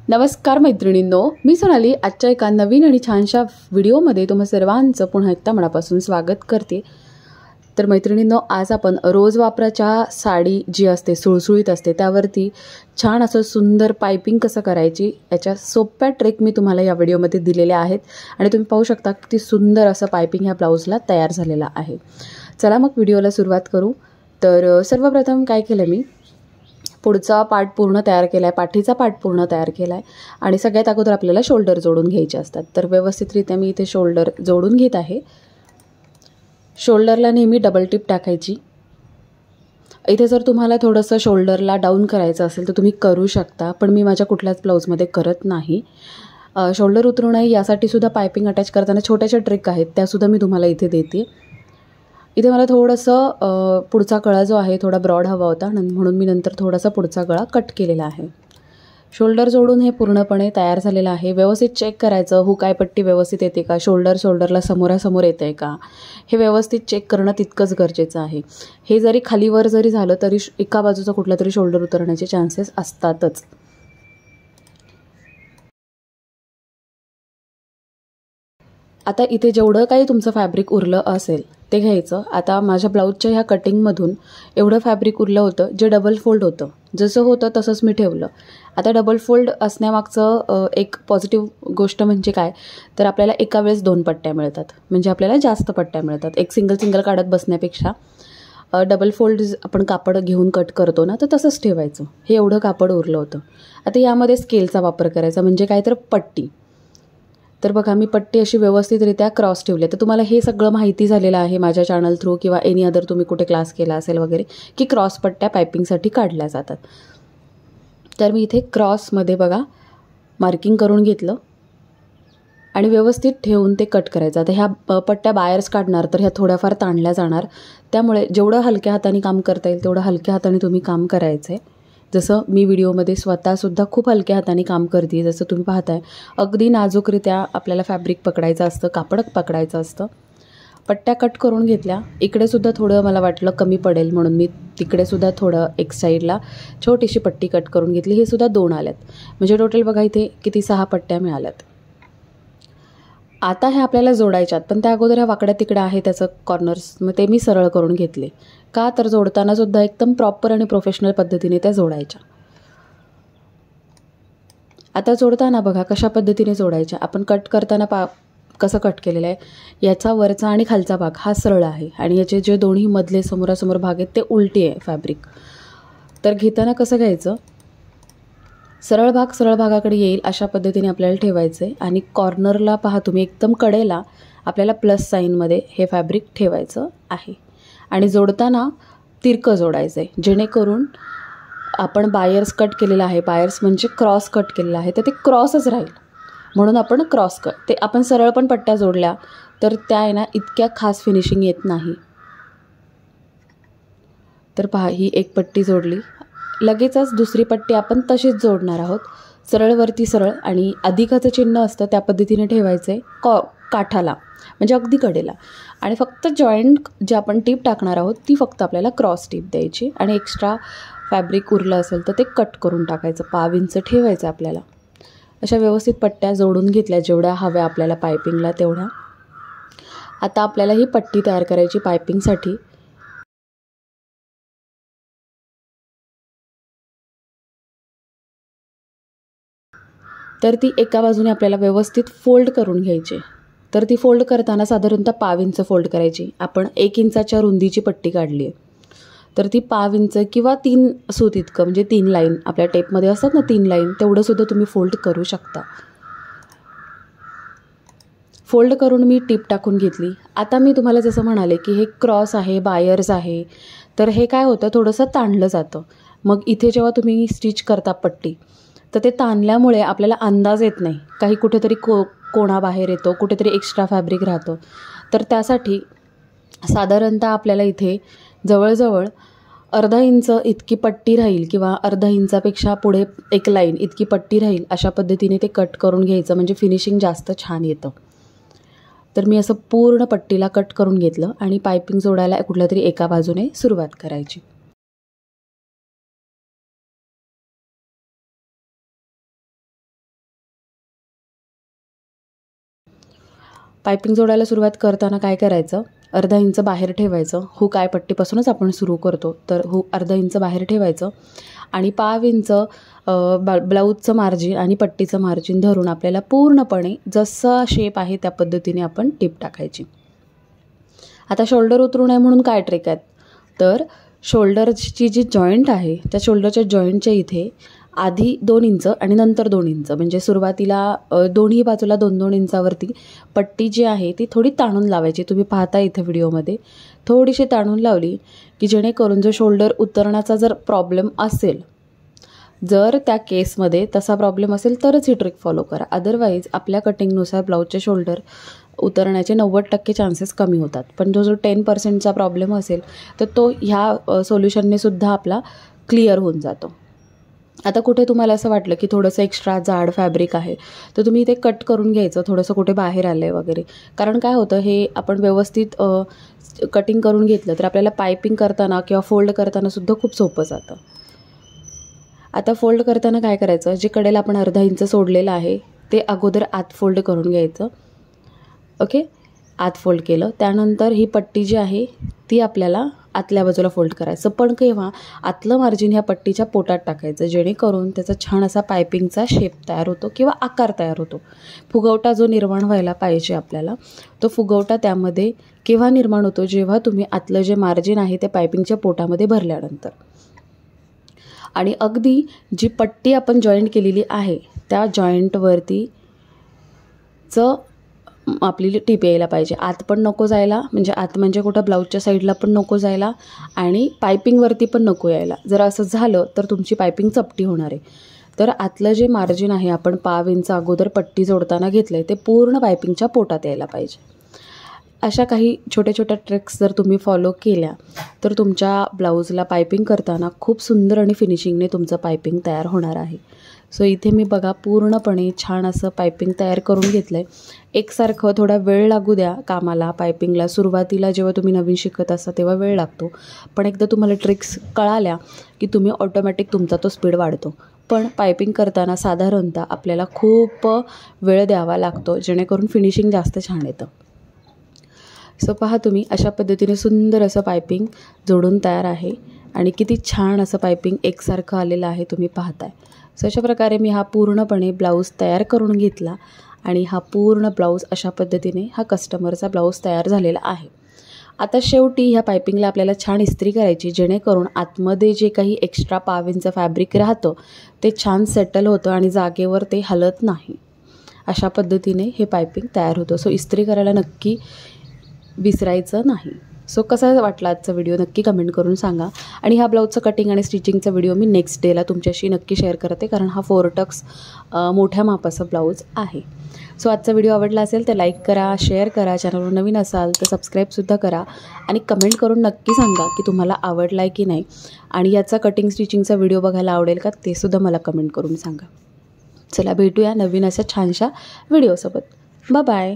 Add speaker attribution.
Speaker 1: नमस्कार मैत्रिणींनो, मी सोनाली आजच्या एका नवीन आणि छानशा व्हिडिओमध्ये तुम्हा सर्वांचं पुन्हा एकदा मनापासून स्वागत करते। तर मैत्रिणींनो, आज आपण रोज वापराच्या साडी जी असते सुळसुळीत असते त्यावरती छान असं सुंदर पाइपिंग कसं करायची याच्या सोप्या ट्रिक मी तुम्हाला या व्हिडिओमध्ये दिलेल्या आहेत आणि तुम्ही पाहू शकता किती सुंदर असं पाइपिंग ह्या ब्लाउजला तयार झालेला आहे। चला मग व्हिडिओला सुरुवात करू। तर सर्वप्रथम काय केलं, मी पुढचा पार्ट पूर्ण तयार केलाय, पाठीचा पार्ट पूर्ण तयार केलाय आणि सगळ्यात अगोदर आपल्याला शोल्डर जोडून घ्यायचे असतात। तर व्यवस्थितरित्या मी इथे शोल्डर जोडून घेत आहे। शोल्डरला नेहमी डबल टिप टाकायची। इथे जर तुम्हाला थोडंसं शोल्डरला डाऊन करायचं असेल तर तुम्ही करू शकता, पण मी माझ्या कुठल्याच ब्लाउजमध्ये करत नाही। शोल्डर उतरू नये यासाठी सुद्धा पाइपिंग अटॅच करताना छोट्याशा ट्रिक आहेत, त्यासुद्धा मी तुम्हाला इथे देते। इथे मला थोडंसं पुढचा गळा जो आहे थोडा ब्रॉड हवा होता, म्हणून मी नंतर थोडासा पुढचा गळा कट केलेला आहे। शोल्डर जोडून हे पूर्णपणे तयार झालेलं आहे। व्यवस्थित चेक करायचं, हुकाय पट्टी व्यवस्थित येते का, शोल्डरला समोरासमोर येतं आहे का, हे व्यवस्थित चेक करणं तितकंच गरजेचं आहे। हे जरी खालीवर जरी झालं तरी एका बाजूचा कुठला तरी शोल्डर उतरण्याचे चान्सेस असतातच। आता इथे जेवढं काही तुमचं फॅब्रिक उरलं असेल ते घ्यायचं। आता माझ्या ब्लाऊजच्या ह्या कटिंगमधून एवढं फॅब्रिक उरलं होतं जे डबल फोल्ड होतं, जसं होतं तसंच मी ठेवलं। आता डबल फोल्ड असण्यामागचं एक पॉझिटिव्ह गोष्ट म्हणजे काय, तर आपल्याला एका वेळेस 2 पट्ट्या मिळतात, म्हणजे आपल्याला जास्त पट्ट्या मिळतात। एक सिंगल काढत बसण्यापेक्षा डबल फोल्ड आपण कापड घेऊन कट करतो ना, तर तसंच ठेवायचं। हे एवढं कापड उरलं होतं। आता यामध्ये स्केलचा वापर करायचा, म्हणजे काय तर पट्टी। तर बघा, मी पट्टी अशी व्यवस्थितरित्या क्रॉस ठेवली। तर तुम्हाला हे सगळं माहिती झालेलं आहे माझ्या चॅनल थ्रू किंवा एनी अदर तुम्ही कुठे क्लास केला असेल वगैरे, की क्रॉस पट्ट्या पाइपिंगसाठी काढल्या जातात। तर मी इथे क्रॉसमध्ये बघा मार्किंग करून घेतलं आणि व्यवस्थित ठेवून ते कट करायचं। आता ह्या पट्ट्या बायर्स काढणार तर ह्या थोड्याफार ताणल्या जाणार, त्यामुळे जेवढं हलक्या हाताने काम करता येईल तेवढं हलक्या हाताने तुम्ही काम करायचं आहे। जसं मी व्हिडिओमध्ये स्वतःसुद्धा खूप हलक्या हाताने काम करते, जसं तुम्ही पाहताय अगदी नाजूकरित्या आपल्याला फॅब्रिक पकडायचं असतं, कापड पकडायचं असतं। पट्ट्या कट करून घेतल्या। इकडेसुद्धा थोडं मला वाटलं कमी पडेल म्हणून मी तिकडेसुद्धा थोडं एक साईडला छोटीशी पट्टी कट करून घेतली। हे सुद्धा 2 आल्यात, म्हणजे टोटल बघा इथे किती 6 पट्ट्या मिळाल्यात। आता हे आपल्याला जोडायच्यात, पण त्या अगोदर ह्या वाकड्या तिकड्या आहे त्याचं कॉर्नर्स, मग ते मी सरळ करून घेतले। का तर जोडताना सुद्धा एकदम प्रॉपर आणि प्रोफेशनल पद्धतीने त्या जोडायच्या। आता जोडताना बघा कशा पद्धतीने जोडायच्या। आपण कट करताना कसं कट केलेलं आहे, याचा वरचा आणि खालचा भाग हा सरळ आहे आणि याचे जे दोन्ही मधले समोरासमोर भाग आहेत ते उलटी आहे फॅब्रिक। तर घेताना कसं घ्यायचं, सरळ भागाकडे येईल अशा पद्धतीने आपल्याला ठेवायचं आहे आणि कॉर्नरला पहा तुम्ही एकदम कडेला आपल्याला प्लस साईनमध्ये हे फॅब्रिक ठेवायचं आहे आणि जोडताना तिरकं जोडायचं आहे, जेणेकरून आपण बायर्स कट केलेलं आहे, बायर्स म्हणजे क्रॉस कट केलेला आहे, तर ते क्रॉसच राहील, म्हणून आपण क्रॉस कट। ते आपण सरळ पण पट्ट्या जोडल्या तर त्या आहे ना इतक्या खास फिनिशिंग येत नाही। तर पहा, ही एक पट्टी जोडली, लगेचच दुसरी पट्टी आपण तशीच जोडणार आहोत। सरळवरती सरळ आणि अधिकाचं चिन्ह असतं त्या पद्धतीने ठेवायचं आहे काठाला, म्हणजे अगदी कडेला, आणि फक्त जॉईंट जे आपण टीप टाकणार आहोत ती फक्त आपल्याला क्रॉस टीप द्यायची आणि एक्स्ट्रा फॅब्रिक उरलं असेल तर ते कट करून टाकायचं, 1/2 इंच ठेवायचं आपल्याला। अशा व्यवस्थित पट्ट्या जोडून घेतल्या जेवढ्या हव्या आपल्याला पाइपिंगला तेवढ्या। आता आपल्याला ही पट्टी तयार करायची पाइपिंगसाठी। तर ती एका बाजूने आपल्याला व्यवस्थित फोल्ड करून घ्यायची। तर ती फोल्ड करताना साधारणतः 1/2 इंच फोल्ड करायची। आपण 1 इंचाच्या रुंदीची पट्टी काढली आहे, तर ती 1/2 इंच किंवा 3 सूत इतकं, म्हणजे 3 लाईन आपल्या टेपमध्ये असतात ना 3 लाईन, तेवढंसुद्धा तुम्ही फोल्ड करू शकता। फोल्ड करून मी टीप टाकून घेतली। आता मी तुम्हाला जसं म्हणाले की हे क्रॉस आहे, बायर्स आहे, तर हे काय होतं थोडंसं ताणलं जातं। मग इथे जेव्हा तुम्ही स्टिच करता पट्टी, तर ते ताणल्यामुळे आपल्याला अंदाज येत नाही, काही कुठेतरी कोणा बाहेर येतो, कुठेतरी एक्स्ट्रा फॅब्रिक राहतं। तर त्यासाठी साधारणतः आपल्याला इथे जवळजवळ अर्धा इंच इतकी पट्टी राहील किंवा अर्धा इंचापेक्षा पुढे 1 लाईन इतकी पट्टी राहील, अशा पद्धतीने ते कट करून घ्यायचं, म्हणजे फिनिशिंग जास्त छान येतं। तर मी असं पूर्ण पट्टीला कट करून घेतलं आणि पाइपिंग जोडायला कुठल्यातरी एका बाजूने सुरुवात करायची। पायपिंग जोडायला सुरुवात करताना काय करायचं, अर्धा इंच बाहेर ठेवायचं. हुक आय पट्टीपासूनच आपण सुरू करतो, तर हुक अर्धा इंच बाहेर ठेवायचं आणि पाव इंच ब्लाऊजचं मार्जिन आणि पट्टीचं मार्जिन धरून आपल्याला पूर्णपणे जसा शेप आहे त्या पद्धतीने आपण टिप टाकायची. आता शोल्डर उतरू नये म्हणून काय ट्रिक आहेत, तर शोल्डरची जी जॉईंट आहे त्या शोल्डरच्या जॉईंटच्या इथे आधी 2 इंच आणि नंतर 2 इंच, म्हणजे सुरुवातीला दोन्ही बाजूला 2-2 इंचावरती पट्टी जी आहे ती थोडी ताणून लावायची. तुम्ही पाहता इथे व्हिडिओमध्ये थोडीशी ताणून लावली की जेणेकरून जो शोल्डर उतरण्याचा जर प्रॉब्लेम असेल, जर त्या केसमध्ये तसा प्रॉब्लेम असेल तरच ही ट्रिक फॉलो करा. अदरवाईज आपल्या कटिंगनुसार ब्लाऊजचे शोल्डर उतरण्याचे 90% चान्सेस कमी होतात. पण जो 10%चा प्रॉब्लेम असेल तर तो ह्या सोल्युशनने सुद्धा आपला क्लिअर होऊन जातो. आता कुठे तुम्हाला असं वाटलं की थोडंसं एक्स्ट्रा जाड फॅब्रिक आहे, तर तुम्ही ते कट करून घ्यायचं, थोडंसं कुठे बाहेर आलं आहे वगैरे. कारण काय होतं, हे आपण व्यवस्थित कटिंग करून घेतलं तर आपल्याला पायपिंग करताना किंवा फोल्ड करताना सुद्धा खूप सोपं जातं. आता फोल्ड करताना काय करायचं, जे कडेला आपण अर्धा इंच सोडलेलं आहे ते अगोदर आत फोल्ड करून घ्यायचं. ओके, आत फोल्ड केलं, त्यानंतर ही पट्टी जी आहे ती आपल्याला आतल्या बाजूला फोल्ड करायचं. पण केव्हा, आतलं मार्जिन ह्या पट्टीच्या पोटात टाकायचं, जेणेकरून त्याचा छान असा पायपिंगचा शेप तयार होतो किंवा आकार तयार होतो. फुगवटा जो निर्माण व्हायला पाहिजे आपल्याला, तो फुगवटा त्यामध्ये केव्हा निर्माण होतो, जेव्हा तुम्ही आतलं जे मार्जिन आहे ते पायपिंगच्या पोटामध्ये भरल्यानंतर. आणि अगदी जी पट्टी आपण जॉईंट केलेली आहे त्या जॉईंटवरती आपली टिप यायला पाहिजे. आत पण नको जायला, म्हणजे आत म्हणजे कुठं ब्लाऊजच्या साईडला पण नको जायला आणि पायपिंगवरती पण नको यायला. जर असं झालं तर तुमची पायपिंग चपटी होणार आहे. तर आतलं जे मार्जिन आहे आपण पाव इंच अगोदर पट्टी जोडताना घेतलं आहे ते पूर्ण पायपिंगच्या पोटात यायला पाहिजे. अशा काही छोट्या छोट्या ट्रिक्स जर तुम्ही फॉलो केल्या तर तुमच्या ब्लाऊजला पायपिंग करताना खूप सुंदर आणि फिनिशिंगने तुमचं पायपिंग तयार होणार आहे. सो इथे मी बघा पूर्णपणे छान असं पायपिंग तयार करून घेतलं आहे. एकसारखं थोडा वेळ लागू द्या कामाला, पायपिंगला. सुरुवातीला जेव्हा तुम्ही नवीन शिकत असता तेव्हा वेळ लागतो, पण एकदा तुम्हाला ट्रिक्स कळाल्या की तुम्ही ऑटोमॅटिक तुमचा तो स्पीड वाढतो. पण पायपिंग करताना साधारणतः आपल्याला खूप वेळ द्यावा लागतो, जेणेकरून फिनिशिंग जास्त छान येतं. सो पहा तुम्ही अशा पद्धतीने सुंदर असं पायपिंग जोडून तयार आहे आणि किती छान असं पायपिंग एकसारखं आलेलं आहे तुम्ही पाहताय. सो अशा प्रकारे मी हा पूर्णपणे ब्लाऊज तयार करून घेतला आणि हा पूर्ण ब्लाऊज अशा पद्धतीने हा कस्टमरचा ब्लाऊज तयार झालेला आहे. आता शेवटी ह्या पायपिंगला आपल्याला छान इस्त्री करायची, जेणेकरून आतमध्ये जे काही एक्स्ट्रा पाव इंच फॅब्रिक राहतं ते छान सेटल होतं आणि जागेवर ते हलत नाही. अशा पद्धतीने हे पायपिंग तयार होतं. सो इस्त्री करायला नक्की विसरायचं नाही. सो कसा वाटला आजचा व्हिडिओ नक्की कमेंट करून सांगा. आणि ह्या ब्लाऊजचं कटिंग आणि स्टिचिंगचा व्हिडिओ मी नेक्स्ट डेला तुमच्याशी नक्की शेअर करते, कारण हा 4 टक्स मोठ्या मापाचा ब्लाऊज आहे. सो आजचा व्हिडिओ आवडला असेल तर लाईक करा, शेअर करा, चॅनलवर नवीन असाल तर सबस्क्राईबसुद्धा करा आणि कमेंट करून नक्की सांगा की तुम्हाला आवडला आहे की नाही, आणि याचा कटिंग स्टिचिंगचा व्हिडिओ बघायला आवडेल का ते सुद्धा मला कमेंट करून सांगा. चला भेटूया नवीन अशा छानशा व्हिडिओसोबत. बाय.